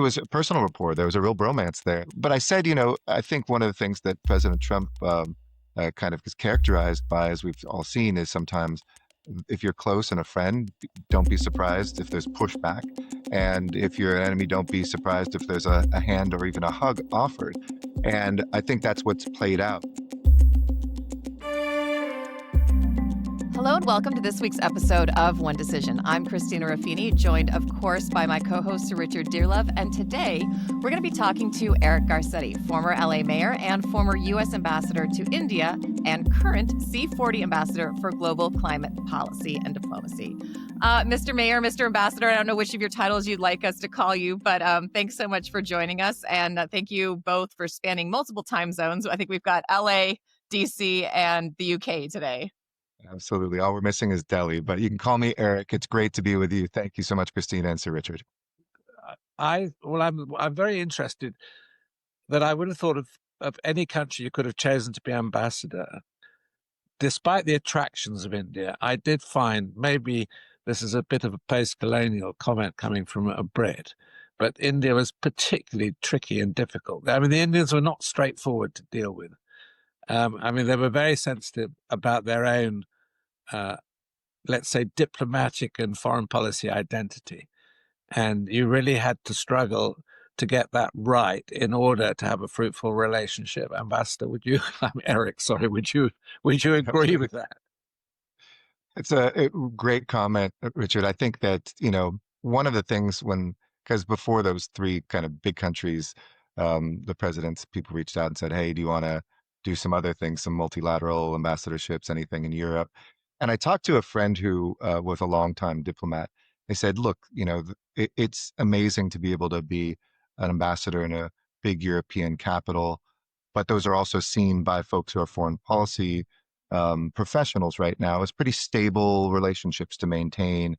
It was a personal rapport. There was a real bromance there. But I said, I think one of the things that President Trump kind of is characterized by, as we've all seen, is sometimes if you're close and a friend, don't be surprised if there's pushback. And if you're an enemy, don't be surprised if there's a hand or even a hug offered. And I think that's what's played out. Hello and welcome to this week's episode of One Decision. I'm Christina Ruffini, joined, of course, by my co-host, Sir Richard Dearlove. And today, we're going to be talking to Eric Garcetti, former LA mayor and former U.S. ambassador to India and current C40 ambassador for global climate policy and diplomacy. Mr. Mayor, Mr. Ambassador, I don't know which of your titles you'd like us to call you, but thanks so much for joining us. And thank you both for spanning multiple time zones. I think we've got LA, DC, and the UK today. Absolutely. All we're missing is Delhi, but you can call me Eric. It's great to be with you. Thank you so much, Christina and Sir Richard. I'm very interested that I would have thought of any country you could have chosen to be ambassador. Despite the attractions of India, I did find, maybe this is a bit of a post-colonial comment coming from a Brit, but India was particularly tricky and difficult. I mean, the Indians were not straightforward to deal with. They were very sensitive about their own, let's say, diplomatic and foreign policy identity. And you really had to struggle to get that right in order to have a fruitful relationship. Ambassador, Eric, sorry, would you agree with that? It's a great comment, Richard. I think that, one of the things because before those three kind of big countries, the presidents, people reached out and said, hey, do you want to do some other things, some multilateral ambassadorships, anything in Europe? And I talked to a friend who was a longtime diplomat. They said, look, it's amazing to be able to be an ambassador in a big European capital, but those are also seen by folks who are foreign policy professionals right now as pretty stable relationships to maintain,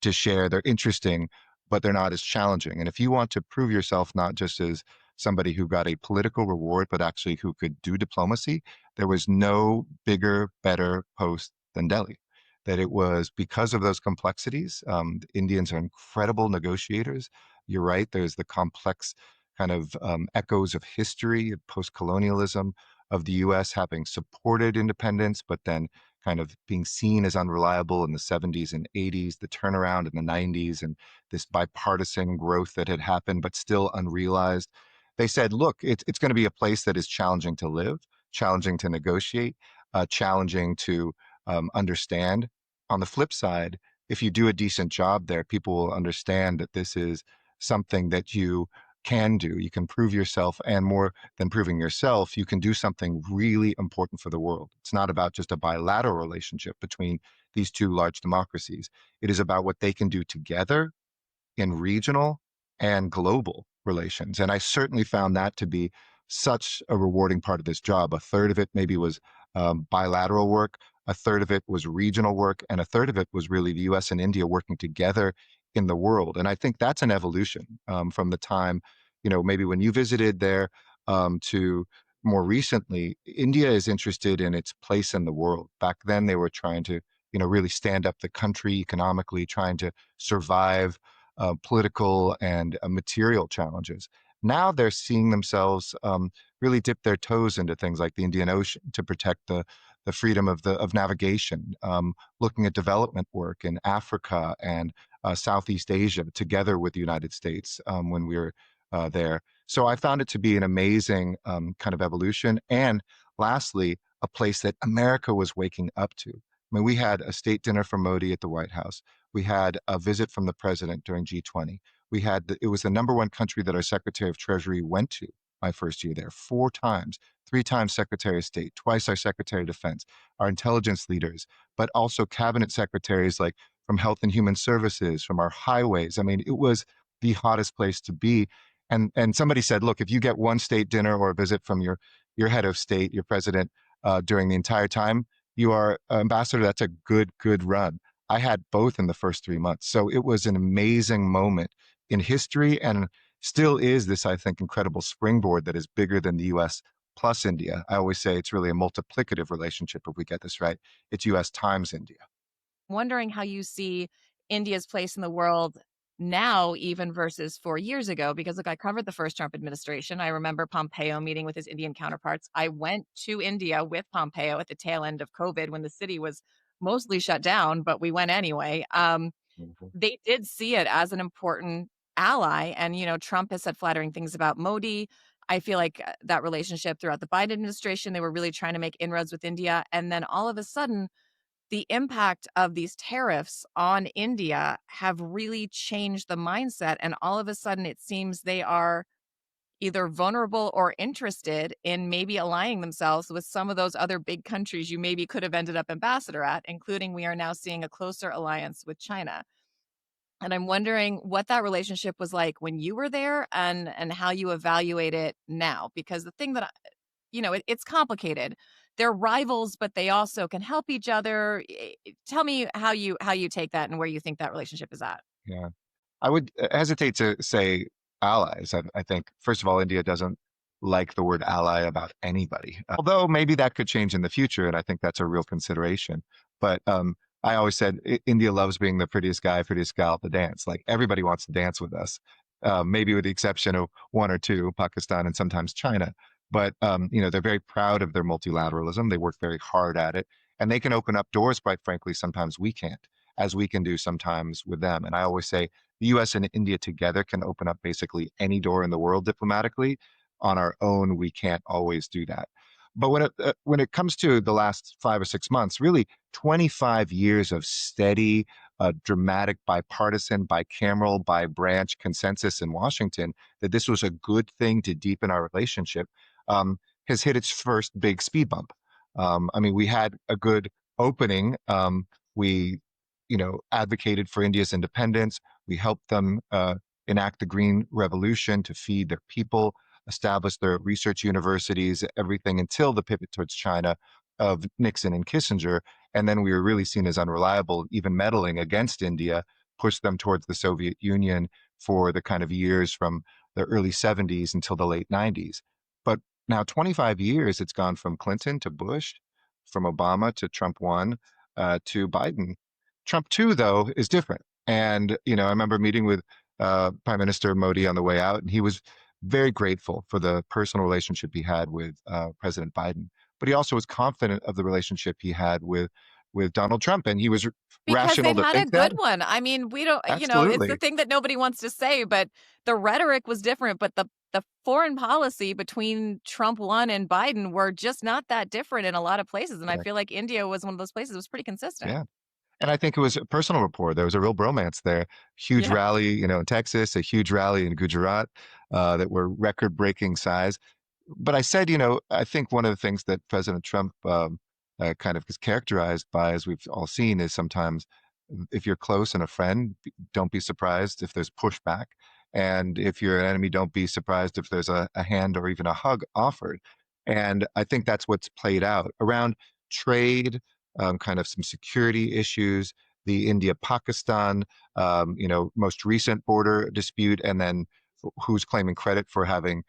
to share. They're interesting, but they're not as challenging. And if you want to prove yourself not just as somebody who got a political reward, but actually who could do diplomacy, there was no bigger, better post than Delhi. That it was because of those complexities. The Indians are incredible negotiators. You're right. There's the complex kind of echoes of history, of post-colonialism, of the U.S. having supported independence, but then kind of being seen as unreliable in the 70s and 80s, the turnaround in the 90s, and this bipartisan growth that had happened, but still unrealized. They said, look, it's going to be a place that is challenging to live, challenging to negotiate, challenging to understand. On the flip side, if you do a decent job there, people will understand that this is something that you can do. You can prove yourself, and more than proving yourself, you can do something really important for the world. It's not about just a bilateral relationship between these two large democracies. It is about what they can do together in regional and global relations. And I certainly found that to be such a rewarding part of this job. A third of it maybe was bilateral work, a third of it was regional work, and a third of it was really the US and India working together in the world. And I think that's an evolution from the time, maybe when you visited there to more recently. India is interested in its place in the world. Back then, they were trying to, really stand up the country economically, trying to survive political and material challenges. Now they're seeing themselves really dip their toes into things like the Indian Ocean to protect the freedom of navigation, looking at development work in Africa and Southeast Asia together with the United States when we were there. So I found it to be an amazing kind of evolution. And lastly, a place that America was waking up to. I mean, we had a state dinner from Modi at the White House. We had a visit from the president during G20. It was the number one country that our Secretary of Treasury went to my first year there 4 times, 3 times Secretary of State, twice our Secretary of Defense, our intelligence leaders, but also cabinet secretaries like from Health and Human Services, from our highways. I mean, it was the hottest place to be. And somebody said, look, if you get one state dinner or a visit from your head of state, your president, during the entire time, you are ambassador. That's a good run. I had both in the first 3 months. So it was an amazing moment in history, and still is this, I think, incredible springboard that is bigger than the US plus India. I always say it's really a multiplicative relationship if we get this right. It's US times India. Wondering how you see India's place in the world now even versus 4 years ago. Because look, I covered the first Trump administration. I remember Pompeo meeting with his Indian counterparts. I went to India with Pompeo at the tail end of COVID when the city was mostly shut down, but we went anyway. Mhm. They did see it as an important ally. And, Trump has said flattering things about Modi. I feel like that relationship throughout the Biden administration, they were really trying to make inroads with India. And then all of a sudden, the impact of these tariffs on India have really changed the mindset. And all of a sudden, it seems they are either vulnerable or interested in maybe aligning themselves with some of those other big countries you maybe could have ended up ambassador at, including we are now seeing a closer alliance with China. And I'm wondering what that relationship was like when you were there and how you evaluate it now. Because the thing that it's complicated. They're rivals, but they also can help each other. Tell me how you take that and where you think that relationship is at. Yeah. I would hesitate to say allies. I think, first of all, India doesn't like the word ally about anybody, although maybe that could change in the future. And I think that's a real consideration. But I always said India loves being the prettiest guy, prettiest gal at the dance. Like everybody wants to dance with us, maybe with the exception of one or two, Pakistan and sometimes China. But they're very proud of their multilateralism. They work very hard at it, and they can open up doors. Quite frankly, sometimes we can't, as we can do sometimes with them. And I always say the US and India together can open up basically any door in the world diplomatically. On our own, we can't always do that. But when it comes to the last 5 or 6 months, really 25 years of steady, dramatic, bipartisan, bicameral, bi-branch consensus in Washington that this was a good thing to deepen our relationship, has hit its first big speed bump. I mean, we had a good opening. We advocated for India's independence. We helped them enact the Green Revolution to feed their people, establish their research universities, everything until the pivot towards China of Nixon and Kissinger. And then we were really seen as unreliable, even meddling against India, pushed them towards the Soviet Union for the kind of years from the early 70s until the late 90s. But now, 25 years, it's gone from Clinton to Bush, from Obama to Trump 1 to Biden. Trump 2, though, is different. And, I remember meeting with Prime Minister Modi on the way out, and he was very grateful for the personal relationship he had with President Biden. But he also was confident of the relationship he had with Donald Trump. And he was Because rational they've to had a think that. good one. I mean, we don't, it's the Absolutely. thing that nobody wants to say, but the rhetoric was different. But the foreign policy between Trump 1 and Biden were just not that different in a lot of places. And I Correct. feel like India was one of those places that was pretty consistent. Yeah. And I think it was a personal rapport. There was a real bromance there. Huge Yeah. rally, in Texas, a huge rally in Gujarat that were record-breaking size. But I said, I think one of the things that President Trump kind of is characterized by, as we've all seen, is sometimes if you're close and a friend, don't be surprised if there's pushback. And if you're an enemy, don't be surprised if there's a hand or even a hug offered. And I think that's what's played out around trade, kind of some security issues, the India-Pakistan, most recent border dispute, and then who's claiming credit for having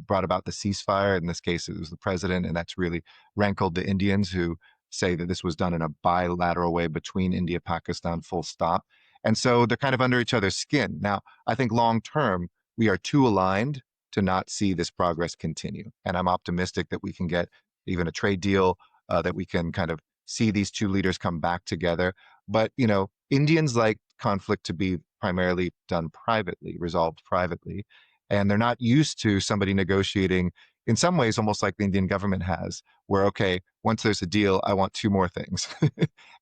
brought about the ceasefire. In this case, it was the president, and that's really rankled the Indians who say that this was done in a bilateral way between India, Pakistan, full stop. And so they're kind of under each other's skin. Now, I think long term, we are too aligned to not see this progress continue. And I'm optimistic that we can get even a trade deal, that we can kind of see these two leaders come back together. But, Indians like conflict to be primarily done privately, resolved privately. And they're not used to somebody negotiating in some ways, almost like the Indian government has, where, okay, once there's a deal, I want two more things.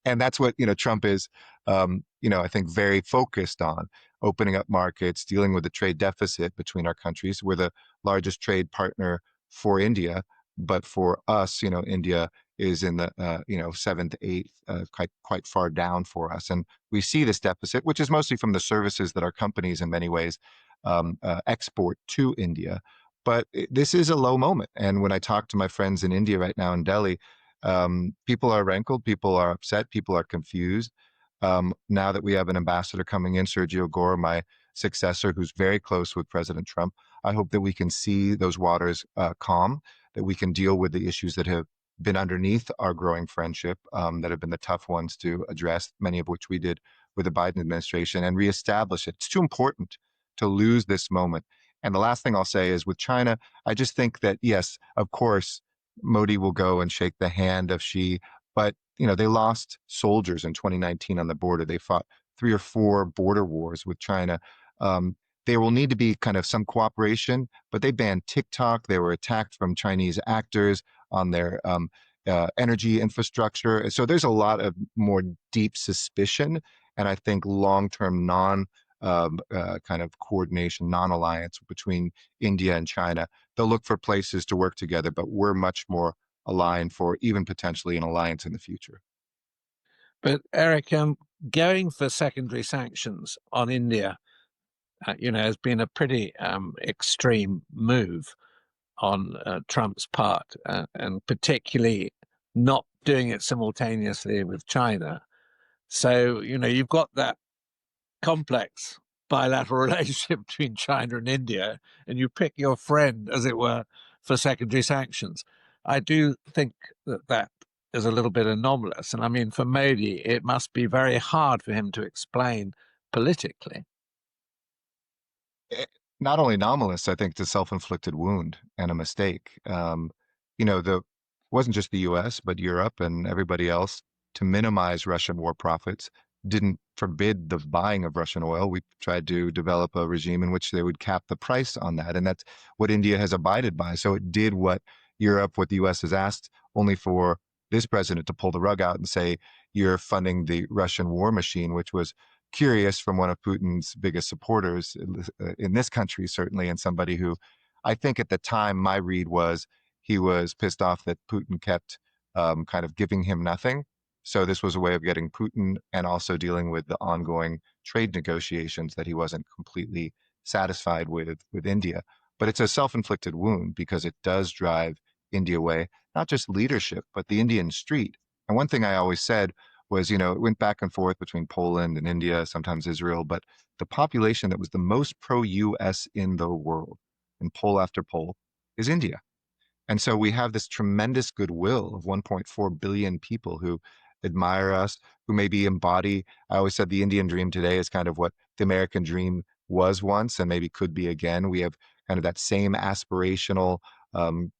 And that's what, Trump is, I think very focused on opening up markets, dealing with the trade deficit between our countries. We're the largest trade partner for India, but for us, India is in the seventh, eighth, quite far down for us, and we see this deficit, which is mostly from the services that our companies, in many ways, export to India. But this is a low moment, and when I talk to my friends in India right now in Delhi, people are rankled, people are upset, people are confused. Now that we have an ambassador coming in, Sergio Gore, my successor, who's very close with President Trump, I hope that we can see those waters calm, that we can deal with the issues that have been underneath our growing friendship, that have been the tough ones to address, many of which we did with the Biden administration and reestablish it. It's too important to lose this moment. And the last thing I'll say is with China, I just think that, yes, of course, Modi will go and shake the hand of Xi, but they lost soldiers in 2019 on the border. They fought 3 or 4 border wars with China. Um, there will need to be kind of some cooperation, but they banned TikTok. They were attacked from Chinese actors on their energy infrastructure. So there's a lot of more deep suspicion, and I think long-term kind of coordination, non-alliance between India and China. They'll look for places to work together, but we're much more aligned for even potentially an alliance in the future. But Eric, going for secondary sanctions on India, has been a pretty extreme move on Trump's part, and particularly not doing it simultaneously with China. So, you've got that complex bilateral relationship between China and India, and you pick your friend, as it were, for secondary sanctions. I do think that is a little bit anomalous. And I mean, for Modi, it must be very hard for him to explain politically. Eh, Not only anomalous, I think it's a self-inflicted wound and a mistake. The wasn't just the U.S., but Europe and everybody else to minimize Russian war profits didn't forbid the buying of Russian oil. We tried to develop a regime in which they would cap the price on that, and that's what India has abided by. So it did what what the U.S. has asked, only for this president to pull the rug out and say, "You're funding the Russian war machine," which was curious from one of Putin's biggest supporters in this country, certainly, and somebody who I think at the time my read was he was pissed off that Putin kept kind of giving him nothing. So this was a way of getting Putin and also dealing with the ongoing trade negotiations that he wasn't completely satisfied with India. But it's a self-inflicted wound because it does drive India away, not just leadership, but the Indian street. And one thing I always said was, it went back and forth between Poland and India, sometimes Israel, but the population that was the most pro-US in the world, in poll after poll, is India. And so we have this tremendous goodwill of 1.4 billion people who admire us, who maybe embody. I always said the Indian dream today is kind of what the American dream was once and maybe could be again. We have kind of that same aspirational,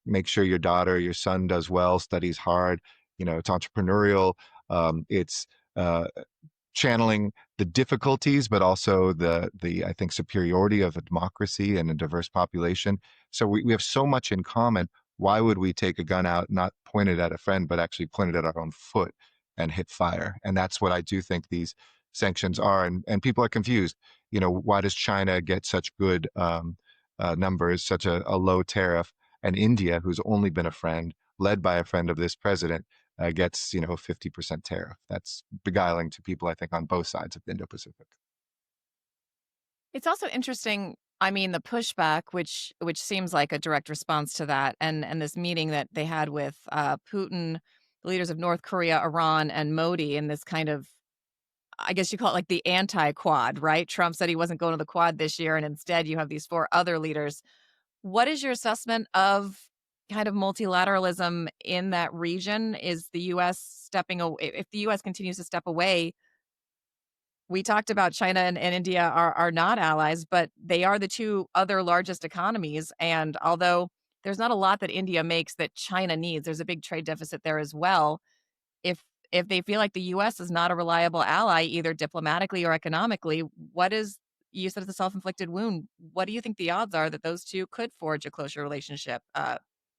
make sure your daughter, your son does well, studies hard. It's entrepreneurial. It's channeling the difficulties, but also the I think superiority of a democracy and a diverse population. So we have so much in common. Why would we take a gun out, not point it at a friend, but actually point it at our own foot and hit fire? And that's what I do think these sanctions are. And people are confused. Why does China get such good numbers, such a low tariff, and India, who's only been a friend, led by a friend of this president, gets 50% tariff? That's beguiling to people, I think, on both sides of the Indo-Pacific. It's also interesting. I mean, the pushback, which seems like a direct response to that, and this meeting that they had with Putin, the leaders of North Korea, Iran, and Modi, in this kind of, I guess you call it like the anti-Quad, right? Trump said he wasn't going to the Quad this year, and instead you have these 4 other leaders. What is your assessment of kind of multilateralism in that region? Is the U.S. stepping away? If the U.S. continues to step away, we talked about China and India are not allies, but they are the 2 other largest economies. And although there's not a lot that India makes that China needs, there's a big trade deficit there as well. If if they feel like the U.S. is not a reliable ally, either diplomatically or economically, what is you said it's a self-inflicted wound. What do you think the odds are that those two could forge a closer relationship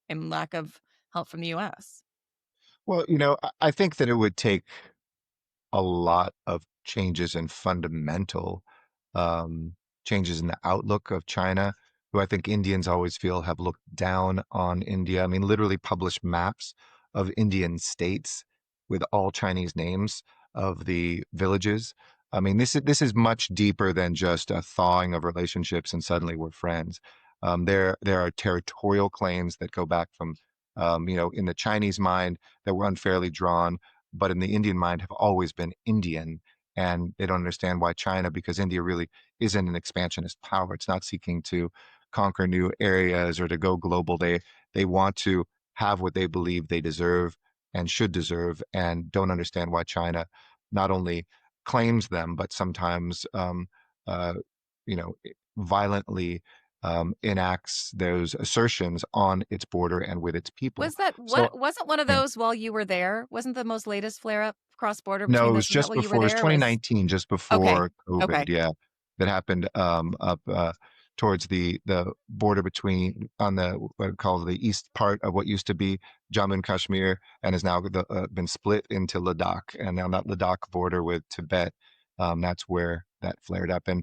in lack of help from the U.S.? Well, I think that it would take a lot of changes in fundamental changes in the outlook of China, who I think Indians always feel have looked down on India. I mean, literally published maps of Indian states with all Chinese names of the villages. I mean, this is much deeper than just a thawing of relationships and suddenly we're friends. There are territorial claims that go back from, in the Chinese mind that were unfairly drawn, but in the Indian mind have always been Indian. And they don't understand why China, because India really isn't an expansionist power. It's not seeking to conquer new areas or to go global. They want to have what they believe they deserve and should deserve, and don't understand why China not only claims them, but sometimes uh, you know, violently enacts those assertions on its border and with its people. Was that So, what wasn't one of yeah. those while you were there? Wasn't the most latest flare up cross border No, between it this? was Was that just while you were before. It was there? Was 2019, just okay. before COVID. Okay. Yeah, that happened up towards the border between on the what I call the east part of what used to be Jammu and Kashmir and has now been split into Ladakh, and on that Ladakh border with Tibet, that's where that flared up. And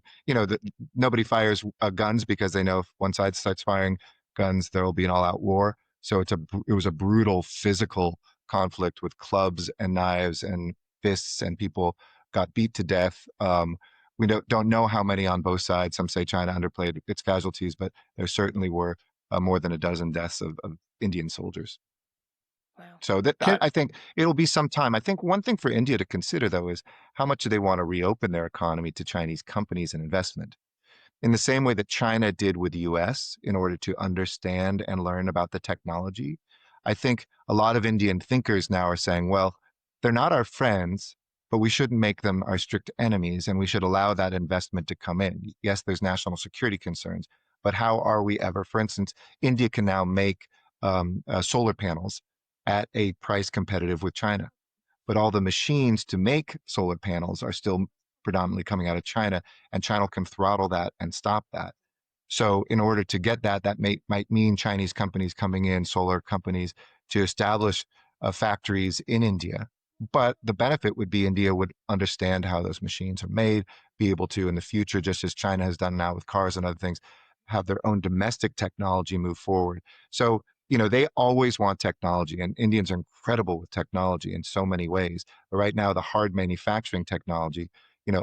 nobody fires guns because they know if one side starts firing guns, there will be an all-out war. So it was a brutal physical conflict with clubs and knives and fists, and people got beat to death. We don't know how many on both sides. Some say China underplayed its casualties, but there certainly were more than a dozen deaths of Indian soldiers. Wow. So that I Can, I think it'll be some time. I think one thing for India to consider, though, is how much do they want to reopen their economy to Chinese companies and investment? In the same way that China did with the US in order to understand and learn about the technology. I think a lot of Indian thinkers now are saying, well, they're not our friends, but we shouldn't make them our strict enemies, and we should allow that investment to come in. Yes, there's national security concerns, but how are we ever? For instance, India can now make solar panels at a price competitive with China, but all the machines to make solar panels are still predominantly coming out of China, and China can throttle that and stop that. So in order to get that, might mean Chinese companies coming in, solar companies, to establish factories in India. But the benefit would be India would understand how those machines are made, be able to in the future, just as China has done now with cars and other things, have their own domestic technology move forward. So, they always want technology, and Indians are incredible with technology in so many ways. But right now, the hard manufacturing technology,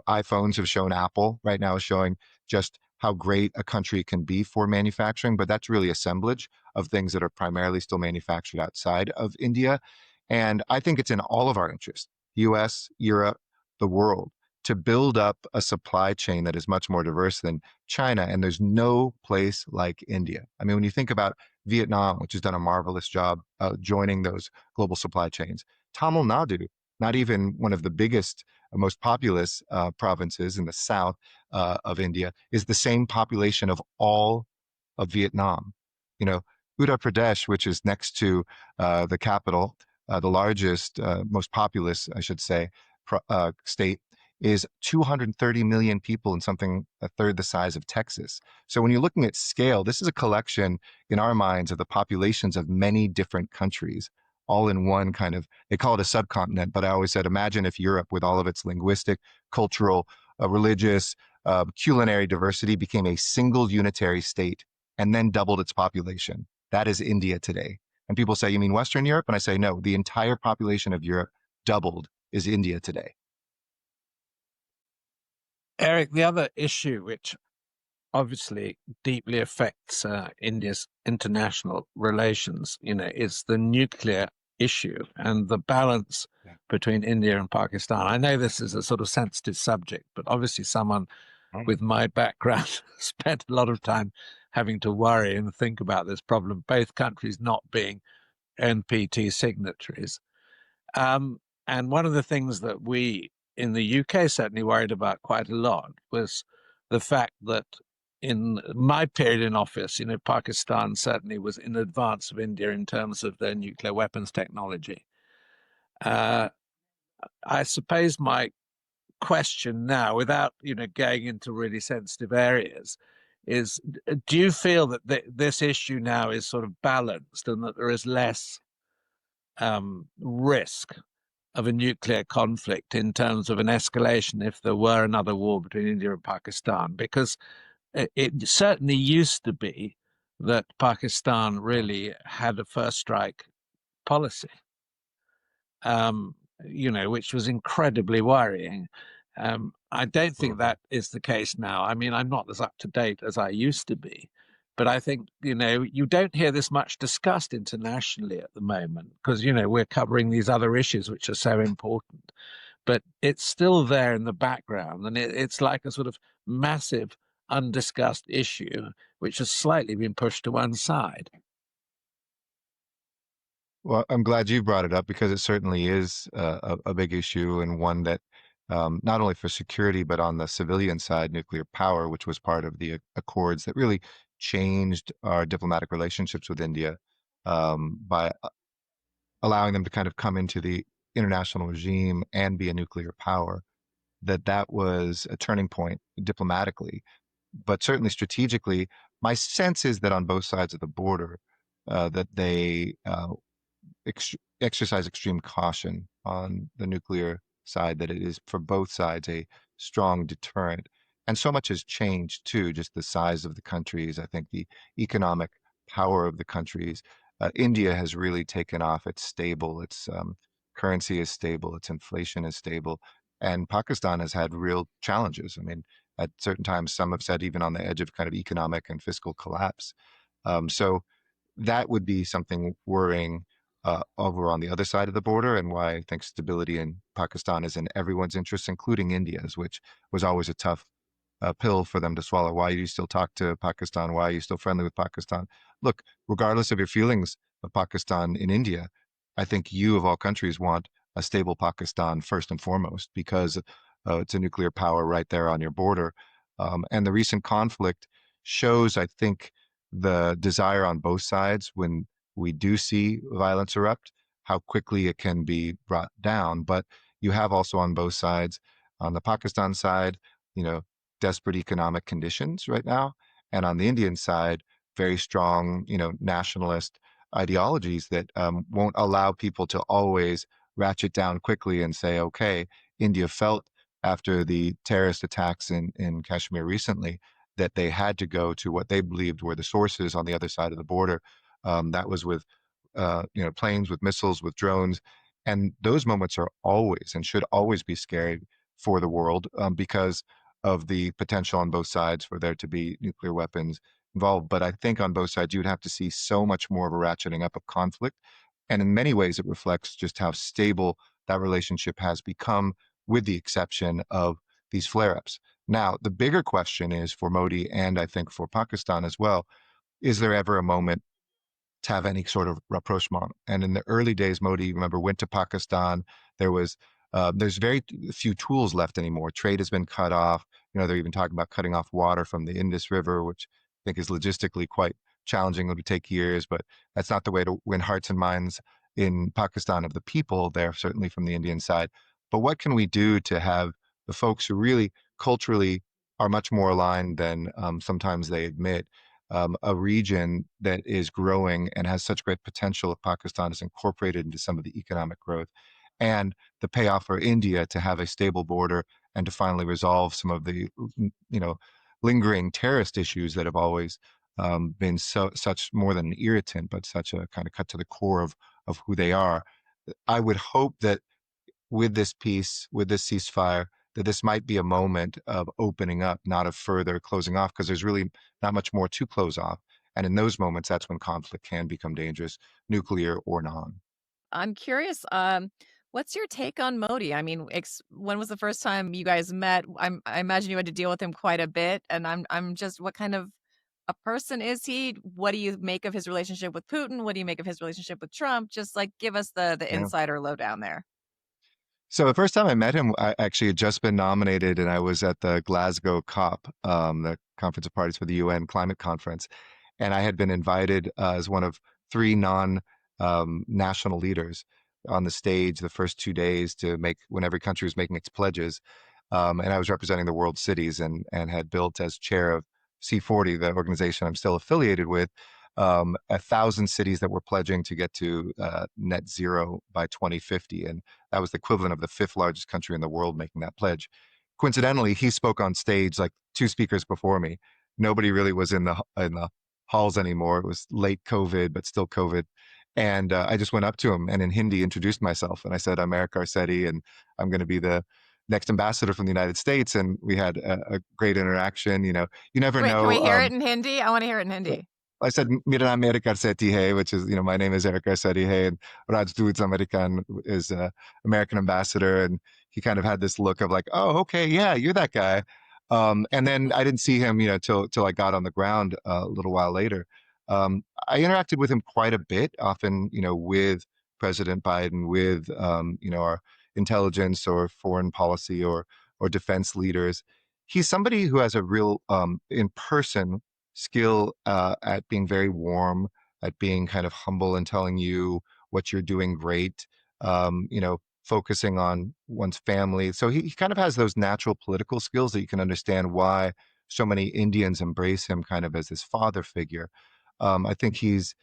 iPhones have shown, Apple right now is showing just how great a country can be for manufacturing, but that's really assemblage of things that are primarily still manufactured outside of India. And I think it's in all of our interests, US, Europe, the world, to build up a supply chain that is much more diverse than China. And there's no place like India. I mean, when you think about Vietnam, which has done a marvelous job joining those global supply chains, Tamil Nadu, not even one of the biggest, most populous provinces in the south of India, is the same population of all of Vietnam. You know, Uttar Pradesh, which is next to the capital, the largest, most populous, I should say, state, is 230 million people and something a third the size of Texas. So when you're looking at scale, this is a collection in our minds of the populations of many different countries, all in one kind of, they call it a subcontinent, but I always said, imagine if Europe, with all of its linguistic, cultural, religious, culinary diversity, became a single unitary state and then doubled its population. That is India today. And people say, you mean Western Europe? And I say, no, the entire population of Europe doubled is India today. Eric, the other issue which obviously deeply affects India's international relations, is the nuclear issue and the balance Yeah. between India and Pakistan. I know this is a sort of sensitive subject, but obviously someone with my background spent a lot of time having to worry and think about this problem, both countries not being NPT signatories. And one of the things that we in the UK certainly worried about quite a lot was the fact that in my period in office, Pakistan certainly was in advance of India in terms of their nuclear weapons technology. Uh, I suppose my question now, without going into really sensitive areas, is: do you feel that this issue now is sort of balanced and that there is less risk of a nuclear conflict in terms of an escalation if there were another war between India and Pakistan? Because it certainly used to be that Pakistan really had a first strike policy, um, which was incredibly worrying. I don't think that is the case now. I mean, I'm not as up to date as I used to be, but I think, you don't hear this much discussed internationally at the moment because, we're covering these other issues which are so important. But it's still there in the background, and it's like a sort of massive undiscussed issue which has slightly been pushed to one side. Well, I'm glad you brought it up because it certainly is a big issue, and one that not only for security, but on the civilian side, nuclear power, which was part of the accords that really changed our diplomatic relationships with India by allowing them to kind of come into the international regime and be a nuclear power. That was a turning point diplomatically, but certainly strategically. My sense is that on both sides of the border, that they exercise extreme caution on the nuclear side, that it is for both sides a strong deterrent. And so much has changed too, just the size of the countries. I think the economic power of the countries. India has really taken off. It's stable. Its currency is stable. Its inflation is stable. And Pakistan has had real challenges. I mean, at certain times, some have said even on the edge of kind of economic and fiscal collapse. So that would be something worrying over on the other side of the border, and why I think stability in Pakistan is in everyone's interest, including India's, which was always a tough pill for them to swallow. Why do you still talk to Pakistan? Why are you still friendly with Pakistan? Look, regardless of your feelings of Pakistan in India, I think you, of all countries, want a stable Pakistan first and foremost, because it's a nuclear power right there on your border. And the recent conflict shows, I think, the desire on both sides, when we do see violence erupt, how quickly it can be brought down. But you have also on both sides, on the Pakistan side, you know, desperate economic conditions right now, and on the Indian side, very strong, nationalist ideologies that won't allow people to always ratchet down quickly and say, okay, India felt after the terrorist attacks in Kashmir recently that they had to go to what they believed were the sources on the other side of the border. That was with planes, with missiles, with drones, and those moments are always and should always be scary for the world, because of the potential on both sides for there to be nuclear weapons involved. But I think on both sides, you would have to see so much more of a ratcheting up of conflict. And in many ways, it reflects just how stable that relationship has become, with the exception of these flare ups. Now, the bigger question is for Modi, and I think for Pakistan as well, is there ever a moment to have any sort of rapprochement? And in the early days, Modi, remember, went to Pakistan. There's very few tools left anymore. Trade has been cut off. They're even talking about cutting off water from the Indus River, which I think is logistically quite challenging. It would take years, but that's not the way to win hearts and minds in Pakistan of the people there, certainly from the Indian side. But what can we do to have the folks who really culturally are much more aligned than sometimes they admit, a region that is growing and has such great potential if Pakistan is incorporated into some of the economic growth, and the payoff for India to have a stable border and to finally resolve some of the, you know, lingering terrorist issues that have always been such more than an irritant, but such a kind of cut to the core of who they are. I would hope that with this peace, with this ceasefire, that this might be a moment of opening up, not of further closing off, because there's really not much more to close off. And in those moments, that's when conflict can become dangerous, nuclear or non. I'm curious, what's your take on Modi? I mean, when was the first time you guys met? I imagine you had to deal with him quite a bit, and I'm just, what kind of a person is he? What do you make of his relationship with Putin? What do you make of his relationship with Trump? Just like give us the Yeah. insider lowdown there. So the first time I met him, I actually had just been nominated, and I was at the Glasgow COP, the Conference of Parties for the UN Climate Conference, and I had been invited as one of three non national leaders on the stage the first 2 days to make, when every country was making its pledges, and I was representing the world cities, and had built as chair of C40, the organization I'm still affiliated with, 1,000 cities that were pledging to get to net zero by 2050, and that was the equivalent of the fifth largest country in the world making that pledge. Coincidentally, he spoke on stage like two speakers before me. Nobody really was in the halls anymore. It was late COVID, but still COVID. And I just went up to him and in Hindi introduced myself. And I said, I'm Eric Garcetti, and I'm going to be the next ambassador from the United States. And we had a great interaction. You never Wait, can we know. hear it in Hindi? I want to hear it in Hindi. I said, "Mera naam Eric Garcetti hai," which is, my name is Eric Garcetti hai, and Rajdoot American is American ambassador, and he kind of had this look of like, "Oh, okay, yeah, you're that guy." And then I didn't see him, till I got on the ground a little while later. I interacted with him quite a bit, often, with President Biden, with our intelligence or foreign policy or defense leaders. He's somebody who has a real in person skill at being very warm, at being kind of humble and telling you what you're doing great. Focusing on one's family. So he kind of has those natural political skills that you can understand why so many Indians embrace him kind of as this father figure. I think he's,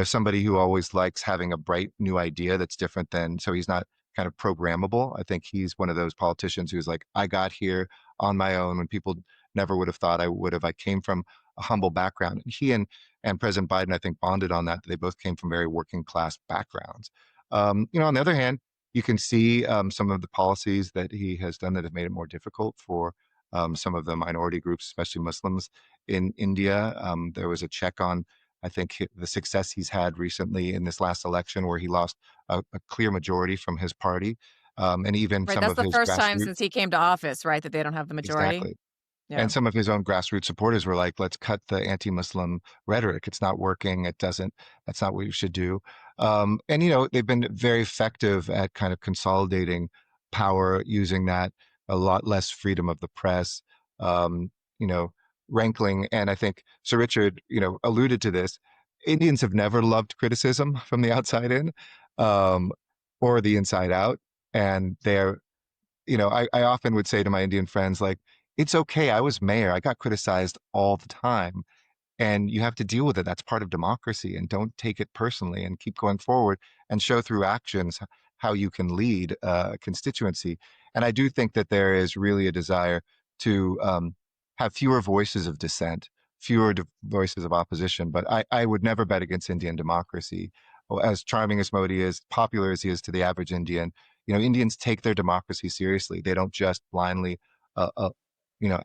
somebody who always likes having a bright new idea that's different than, so he's not kind of programmable. I think he's one of those politicians who's like, I got here on my own when people never would have thought I would have. I came from a humble background. He and President Biden, I think, bonded on that. They both came from very working class backgrounds. On the other hand, you can see some of the policies that he has done that have made it more difficult for some of the minority groups, especially Muslims in India. There was a check on, I think, the success he's had recently in this last election where he lost a clear majority from his party. And even Right. some That's of the his first time grassroots, since he came to office, right? That they don't have the majority. exactly. Yeah. And some of his own grassroots supporters were like, let's cut the anti-Muslim rhetoric. It's not working. That's not what you should do. They've been very effective at kind of consolidating power, using that a lot less freedom of the press, um, you know, rankling. And I think Sir Richard, alluded to this. Indians have never loved criticism from the outside in, um, or the inside out. And I often would say to my Indian friends, like, it's okay. I was mayor. I got criticized all the time and you have to deal with it. That's part of democracy, and don't take it personally and keep going forward and show through actions how you can lead a constituency. And I do think that there is really a desire to have fewer voices of dissent, fewer voices of opposition. But I would never bet against Indian democracy. Well, as charming as Modi is, popular as he is to the average Indian, Indians take their democracy seriously. They don't just blindly uh, uh,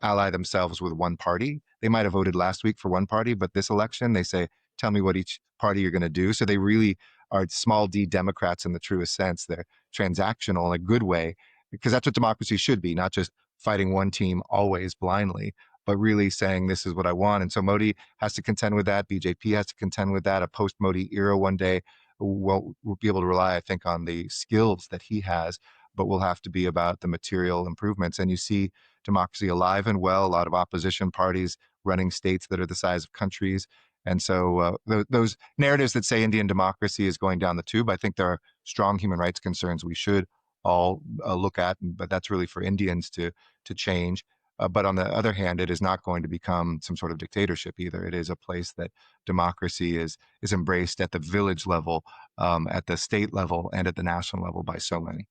ally themselves with one party. They might have voted last week for one party, but this election, they say, tell me what each party you're going to do. So they really are small d Democrats in the truest sense. They're transactional in a good way, because that's what democracy should be, not just fighting one team always blindly, but really saying, this is what I want. And so Modi has to contend with that. BJP has to contend with that. A post Modi era one day we'll be able to rely, I think, on the skills that he has, but will have to be about the material improvements. And you see democracy alive and well, a lot of opposition parties running states that are the size of countries. And so those narratives that say Indian democracy is going down the tube, I think there are strong human rights concerns we should all look at, but that's really for Indians to change. But on the other hand, it is not going to become some sort of dictatorship either. It is a place that democracy is embraced at the village level, at the state level, and at the national level by so many.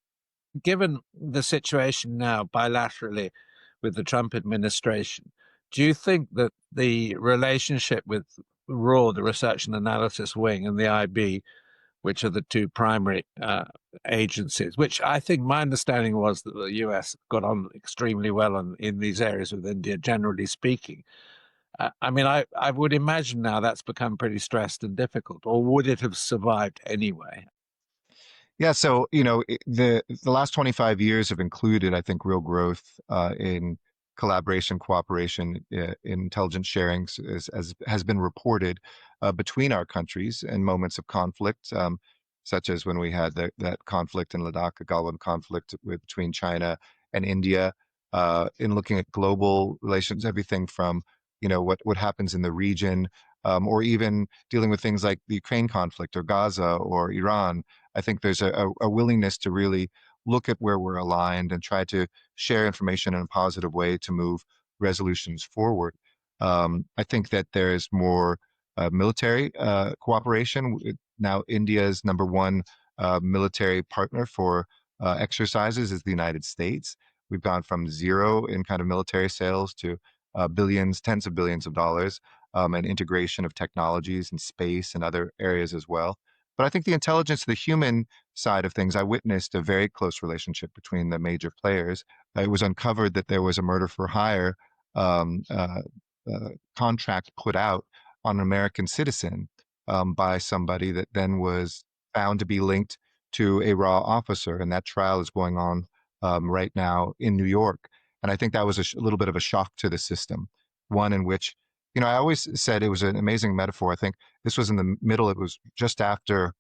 Given the situation now bilaterally with the Trump administration, do you think that the relationship with RAW, the Research and Analysis Wing, and the IB, which are the two primary agencies, which I think my understanding was that the US got on extremely well in these areas with India, generally speaking. I would imagine now that's become pretty stressed and difficult, or would it have survived anyway? Yeah, so the last 25 years have included, I think, real growth in collaboration, cooperation, intelligence sharing, as has been reported between our countries in moments of conflict, such as when we had that conflict in Ladakh, the Galwan conflict between China and India, in looking at global relations, everything from what happens in the region, or even dealing with things like the Ukraine conflict or Gaza or Iran. I think there's a willingness to really look at where we're aligned and try to share information in a positive way to move resolutions forward. I think that there's more military cooperation. Now, India's number one military partner for exercises is the United States. We've gone from zero in kind of military sales to billions, tens of billions of dollars, and integration of technologies and space and other areas as well. But I think the intelligence, the human side of things, I witnessed a very close relationship between the major players. It was uncovered that there was a murder for hire um, uh, contract put out on an American citizen by somebody that then was found to be linked to a raw officer. And that trial is going on right now in New York. And I think that was a little bit of a shock to the system, one in which, I always said it was an amazing metaphor. I think this was in the middle, it was just after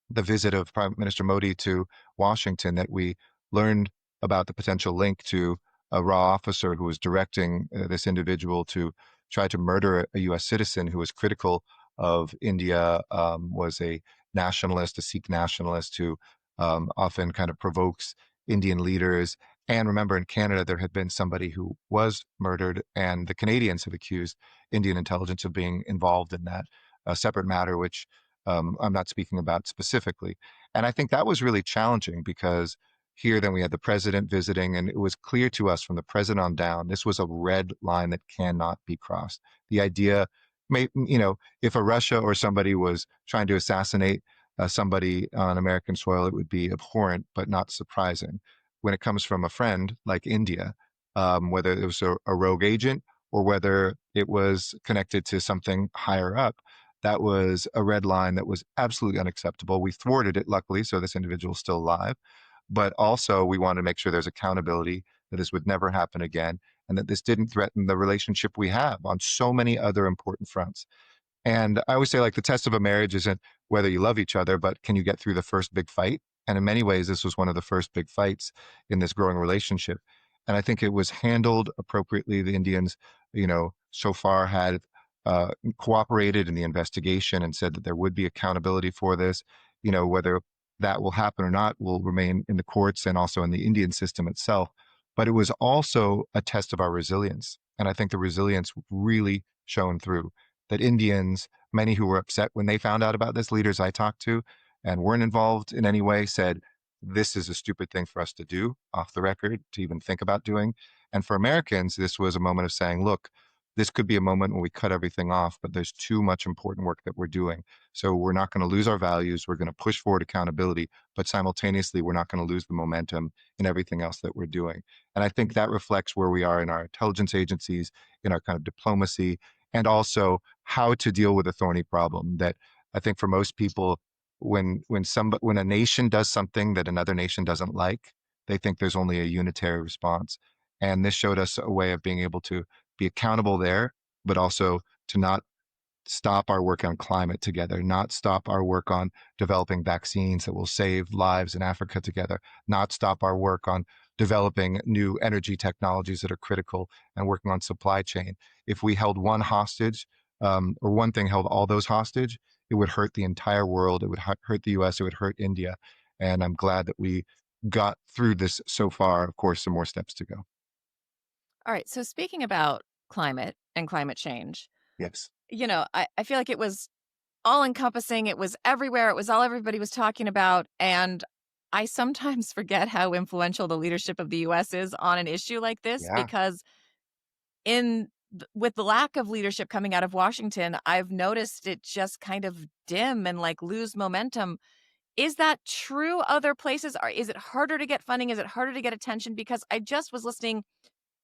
the visit of Prime Minister Modi to Washington that we learned about the potential link to a raw officer who was directing this individual to try to murder a U.S. citizen who was critical of India, was a nationalist, a Sikh nationalist who often kind of provokes Indian leaders. And remember, in Canada, there had been somebody who was murdered, and the Canadians have accused Indian intelligence of being involved in that, a separate matter, which I'm not speaking about specifically. And I think that was really challenging because here, then we had the president visiting, and it was clear to us from the president on down, this was a red line that cannot be crossed. The idea, if a Russia or somebody was trying to assassinate somebody on American soil, it would be abhorrent, but not surprising. When it comes from a friend like India, whether it was a rogue agent or whether it was connected to something higher up, that was a red line that was absolutely unacceptable. We thwarted it, luckily, so this individual is still alive. But also, we want to make sure there's accountability, that this would never happen again, and that this didn't threaten the relationship we have on so many other important fronts. And I always say, like, the test of a marriage isn't whether you love each other, but can you get through the first big fight? And in many ways, this was one of the first big fights in this growing relationship. And I think it was handled appropriately. The Indians, so far had cooperated in the investigation and said that there would be accountability for this. Whether that will happen or not will remain in the courts and also in the Indian system itself. But it was also a test of our resilience. And I think the resilience really shone through, that Indians, many who were upset when they found out about this, leaders I talked to and weren't involved in any way, said, this is a stupid thing for us to do off the record, to even think about doing. And for Americans, this was a moment of saying, look, this could be a moment when we cut everything off, but there's too much important work that we're doing. So we're not going to lose our values. We're going to push forward accountability, but simultaneously, we're not going to lose the momentum in everything else that we're doing. And I think that reflects where we are in our intelligence agencies, in our kind of diplomacy, and also how to deal with a thorny problem that I think for most people, when a nation does something that another nation doesn't like, they think there's only a unitary response. And this showed us a way of being able to be accountable there, but also to not stop our work on climate together, not stop our work on developing vaccines that will save lives in Africa together, not stop our work on developing new energy technologies that are critical and working on supply chain. If we held one hostage, or one thing held all those hostage, it would hurt the entire world. It would hurt the US, it would hurt India. And I'm glad that we got through this so far. Of course, some more steps to go. All right. So speaking about climate and climate change, Yes. I feel like it was all encompassing. It was everywhere. It was all everybody was talking about. And I sometimes forget how influential the leadership of the US is on an issue like this, Yeah. because with the lack of leadership coming out of Washington, I've noticed it just kind of dim and like lose momentum. Is that true other places? Is it harder to get funding? Is it harder to get attention? Because I just was listening,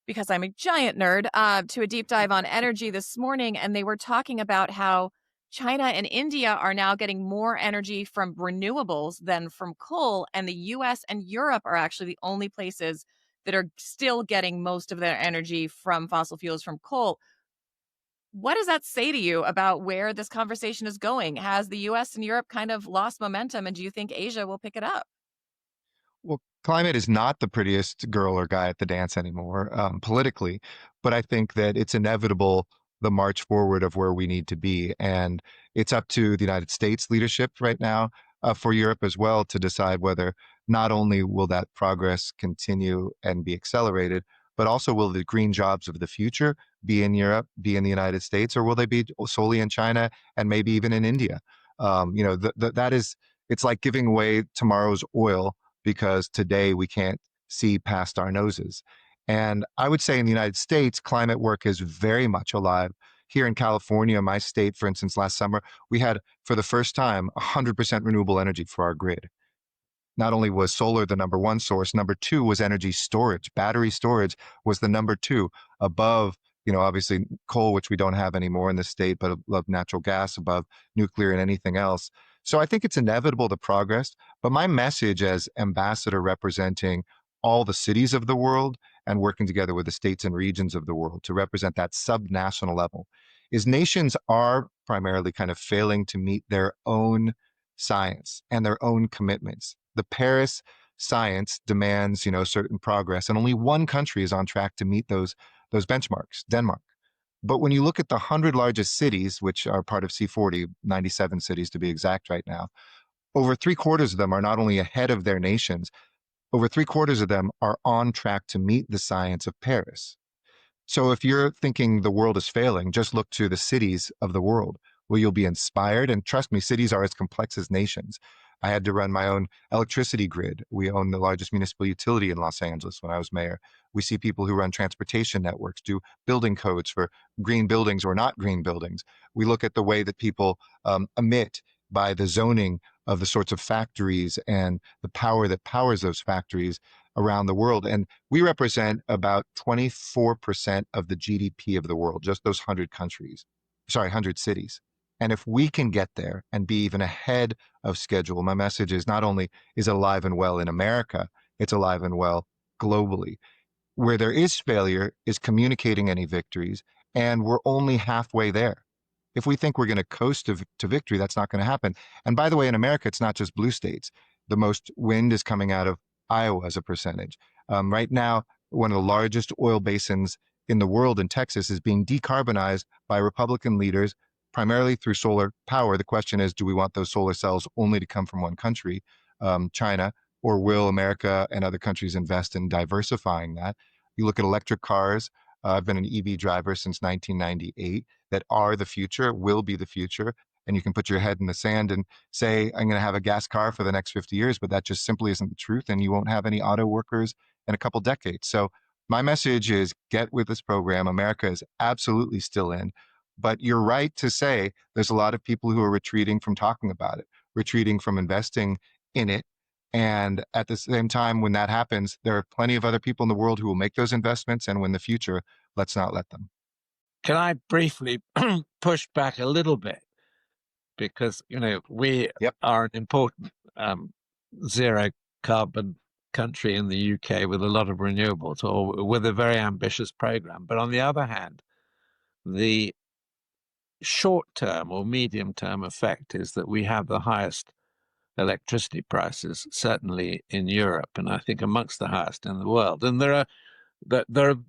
because I'm a giant nerd, to a deep dive on energy this morning, and they were talking about how China and India are now getting more energy from renewables than from coal, and the US and Europe are actually the only places that are still getting most of their energy from fossil fuels, from coal. What does that say to you about where this conversation is going? Has the US and Europe kind of lost momentum, and do you think Asia will pick it up? Well, climate is not the prettiest girl or guy at the dance anymore, politically, but I think that it's inevitable, the march forward of where we need to be. And it's up to the United States leadership right now, for Europe as well, to decide whether not only will that progress continue and be accelerated, but also will the green jobs of the future be in Europe, be in the United States, or will they be solely in China and maybe even in India? That is, it's like giving away tomorrow's oil because today we can't see past our noses. And I would say in the United States, climate work is very much alive. Here in California, my state, for instance, last summer, we had for the first time 100% renewable energy for our grid. Not only was solar the number one source, number two was energy storage. Battery storage was the number two, above, obviously coal, which we don't have anymore in the state, but above natural gas, above nuclear and anything else. So I think it's inevitable, the progress. But my message as ambassador representing all the cities of the world and working together with the states and regions of the world to represent that subnational level is, nations are primarily kind of failing to meet their own science and their own commitments. The Paris science demands, certain progress, and only one country is on track to meet those benchmarks, Denmark. But when you look at the 100 largest cities, which are part of C40, 97 cities to be exact right now, over three-quarters of them are not only ahead of their nations, over three-quarters of them are on track to meet the science of Paris. So if you're thinking the world is failing, just look to the cities of the world where you'll be inspired. And trust me, cities are as complex as nations. I had to run my own electricity grid. We own the largest municipal utility in Los Angeles when I was mayor. We see people who run transportation networks, do building codes for green buildings or not green buildings. We look at the way that people emit by the zoning of the sorts of factories and the power that powers those factories around the world. And we represent about 24% of the GDP of the world, just those 100 cities. And if we can get there and be even ahead of schedule, my message is not only is it alive and well in America, it's alive and well globally. Where there is failure is communicating any victories, and we're only halfway there. If we think we're going to coast to victory, that's not going to happen. And by the way, in America, it's not just blue states. The most wind is coming out of Iowa as a percentage. Right now, one of the largest oil basins in the world in Texas is being decarbonized by Republican leaders, primarily through solar power. The question is, do we want those solar cells only to come from one country, China, or will America and other countries invest in diversifying that? You look at electric cars. I've been an EV driver since 1998, that are the future, will be the future. And you can put your head in the sand and say, I'm going to have a gas car for the next 50 years, but that just simply isn't the truth. And you won't have any auto workers in a couple decades. So my message is get with this program. America is absolutely still in. But you're right to say there's a lot of people who are retreating from talking about it, retreating from investing in it. And at the same time, when that happens, there are plenty of other people in the world who will make those investments and win the future. Let's not let them. Can I briefly push back a little bit? Because, we are an important zero carbon country in the UK with a lot of renewables, or with a very ambitious program. But on the other hand, the short-term or medium-term effect is that we have the highest electricity prices, certainly in Europe, and I think amongst the highest in the world. And there are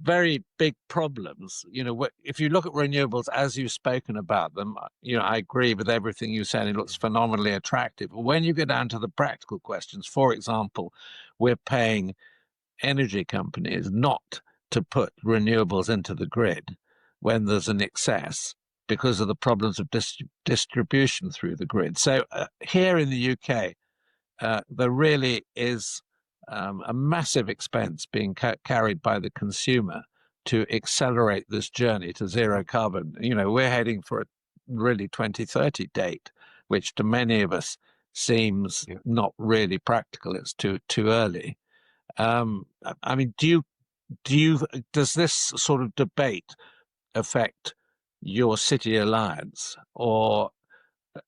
very big problems. If you look at renewables as you've spoken about them, I agree with everything you said. It looks phenomenally attractive. But when you get down to the practical questions, for example, we're paying energy companies not to put renewables into the grid when there's an excess because of the problems of distribution through the grid. So here in the UK, there really is a massive expense being carried by the consumer to accelerate this journey to zero carbon. We're heading for a really 2030 date, which to many of us seems not really practical. It's too early. I mean, does this sort of debate affect your city alliance? Or,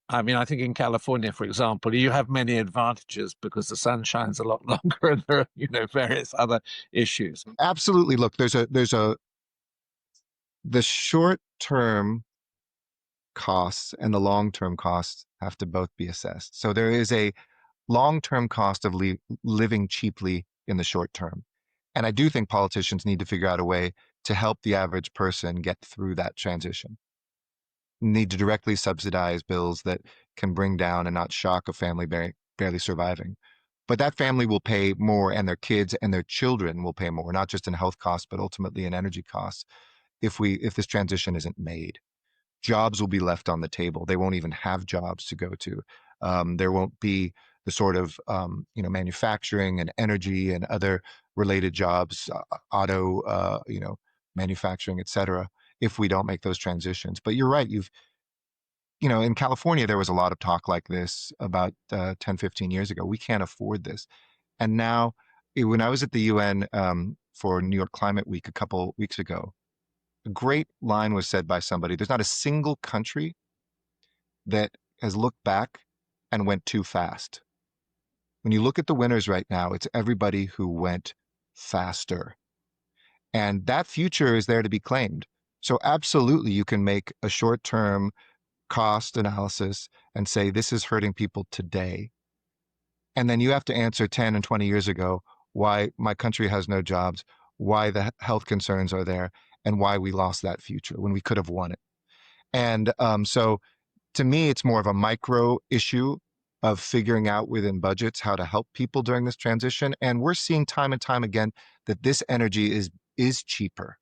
I mean, I think in California, for example, you have many advantages because the sun shines a lot longer and there are, various other issues. Absolutely. Look, the short-term costs and the long-term costs have to both be assessed. So there is a long-term cost of living cheaply in the short term. And I do think politicians need to figure out a way to help the average person get through that transition. Need to directly subsidize bills that can bring down and not shock a family barely surviving. But that family will pay more, and their kids and their children will pay more, not just in health costs, but ultimately in energy costs, if this transition isn't made. Jobs will be left on the table. They won't even have jobs to go to. There won't be the sort of manufacturing and energy and other related jobs, auto manufacturing, et cetera, if we don't make those transitions. But you're right. In California, there was a lot of talk like this about 10, 15 years ago. We can't afford this. And now, when I was at the UN for New York Climate Week a couple weeks ago, a great line was said by somebody. There's not a single country that has looked back and went too fast. When you look at the winners right now, it's everybody who went faster. And that future is there to be claimed. So absolutely, you can make a short-term cost analysis and say, this is hurting people today. And then you have to answer 10 and 20 years ago why my country has no jobs, why the health concerns are there, and why we lost that future when we could have won it. And so to me, it's more of a micro issue of figuring out within budgets how to help people during this transition. And we're seeing time and time again that this energy is cheaper.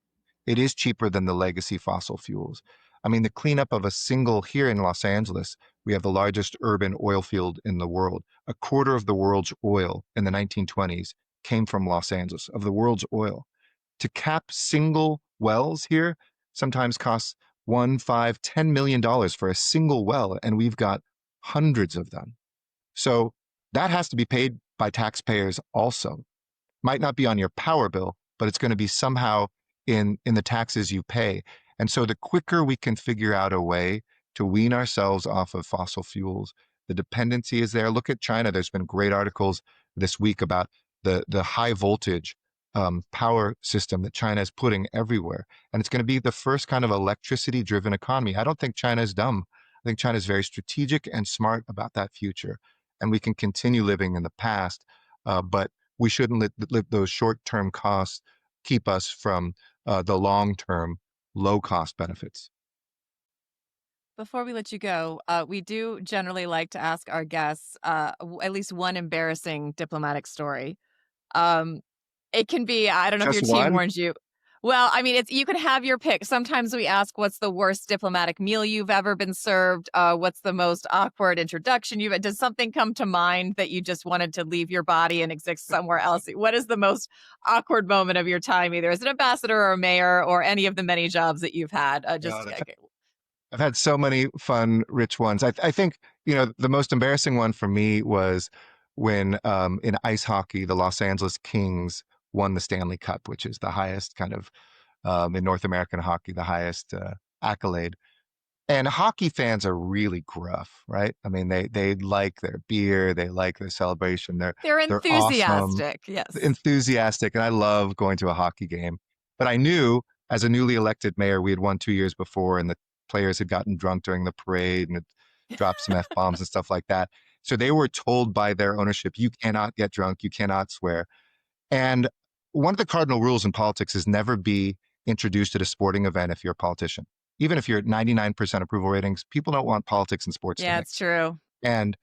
It is cheaper than the legacy fossil fuels. I mean, the cleanup of a single here in Los Angeles, we have the largest urban oil field in the world. A quarter of the world's oil in the 1920s came from Los Angeles, of the world's oil. To cap single wells here sometimes costs $1, $5, $10 million for a single well, and we've got hundreds of them. So that has to be paid by taxpayers also. Might not be on your power bill, but it's going to be somehow in the taxes you pay. And so the quicker we can figure out a way to wean ourselves off of fossil fuels, the dependency is there. Look at China. There's been great articles this week about the high voltage power system that China is putting everywhere. And it's going to be the first kind of electricity driven economy. I don't think China is dumb. I think China is very strategic and smart about that future. And we can continue living in the past, but we shouldn't let those short-term costs keep us from the long-term low-cost benefits. Before we let you go, we do generally like to ask our guests at least one embarrassing diplomatic story. Um, it can be, I don't know if your Just team one? warns you. Well, I mean, you can have your pick. Sometimes we ask, what's the worst diplomatic meal you've ever been served? What's the most awkward introduction you've had? Does something come to mind that you just wanted to leave your body and exist somewhere else? What is the most awkward moment of your time, either as an ambassador or a mayor or any of the many jobs that you've had? No, I've had so many fun, rich ones. I think, the most embarrassing one for me was when in ice hockey, the Los Angeles Kings won the Stanley Cup, which is the highest kind of, in North American hockey, the highest accolade. And hockey fans are really gruff, right? I mean, they like their beer, they like their celebration, They're they're awesome, enthusiastic. Yes. enthusiastic, and I love going to a hockey game. But I knew as a newly elected mayor, we had won 2 years before, and the players had gotten drunk during the parade and had dropped some F bombs and stuff like that. So they were told by their ownership, you cannot get drunk, you cannot swear. And one of the cardinal rules in politics is never be introduced at a sporting event if you're a politician. Even if you're at 99% approval ratings, people don't want politics and sports to Yeah, mix. it's true. And,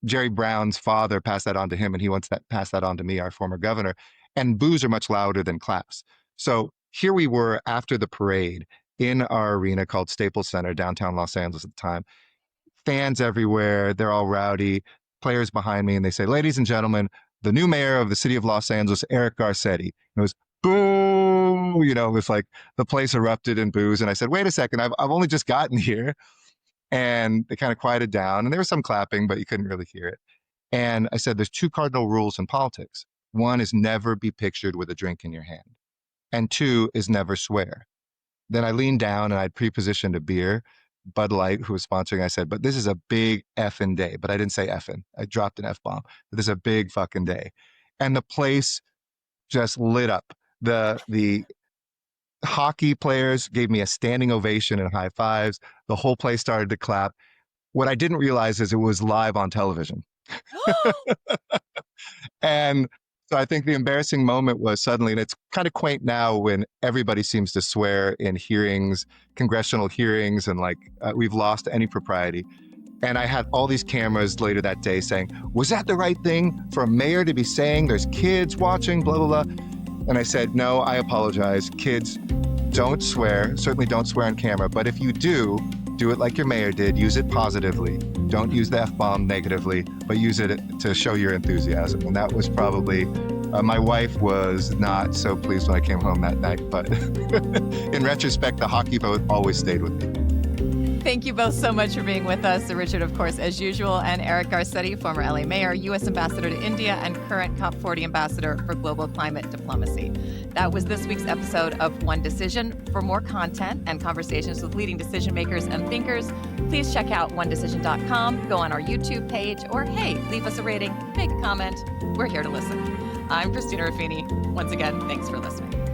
Jerry Brown's father passed that on to him, and he wants that pass that on to me, our former governor. And boos are much louder than claps. So here we were after the parade in our arena called Staples Center, downtown Los Angeles at the time. Fans everywhere, they're all rowdy, players behind me, and they say, "Ladies and gentlemen, the new mayor of the city of Los Angeles, Eric Garcetti." And it was boo, it was like the place erupted in boos. And I said, "Wait a second, I've only just gotten here." And they kind of quieted down, and there was some clapping, but you couldn't really hear it. And I said, "There's two cardinal rules in politics. One is never be pictured with a drink in your hand. And two is never swear." Then I leaned down and I'd pre-positioned a beer, Bud Light, who was sponsoring. I said, "But this is a big effing day." But I didn't say effing. I dropped an F-bomb. But this is a big fucking day. And the place just lit up. The hockey players gave me a standing ovation and high fives. The whole place started to clap. What I didn't realize is it was live on television. And so I think the embarrassing moment was suddenly, and it's kind of quaint now when everybody seems to swear in hearings, congressional hearings, and we've lost any propriety. And I had all these cameras later that day saying, "Was that the right thing for a mayor to be saying? There's kids watching, blah, blah, blah." And I said, "No, I apologize. Kids, don't swear. Certainly don't swear on camera. But if you do it like your mayor did. Use it positively. Don't use the F-bomb negatively, but use it to show your enthusiasm." And that was probably, my wife was not so pleased when I came home that night. But in retrospect, the hockey vote always stayed with me. Thank you both so much for being with us. Richard, of course, as usual, and Eric Garcetti, former LA mayor, U.S. ambassador to India, and current COP40 ambassador for global climate diplomacy. That was this week's episode of One Decision. For more content and conversations with leading decision makers and thinkers, please check out onedecision.com, go on our YouTube page, or hey, leave us a rating, make a comment. We're here to listen. I'm Christina Ruffini. Once again, thanks for listening.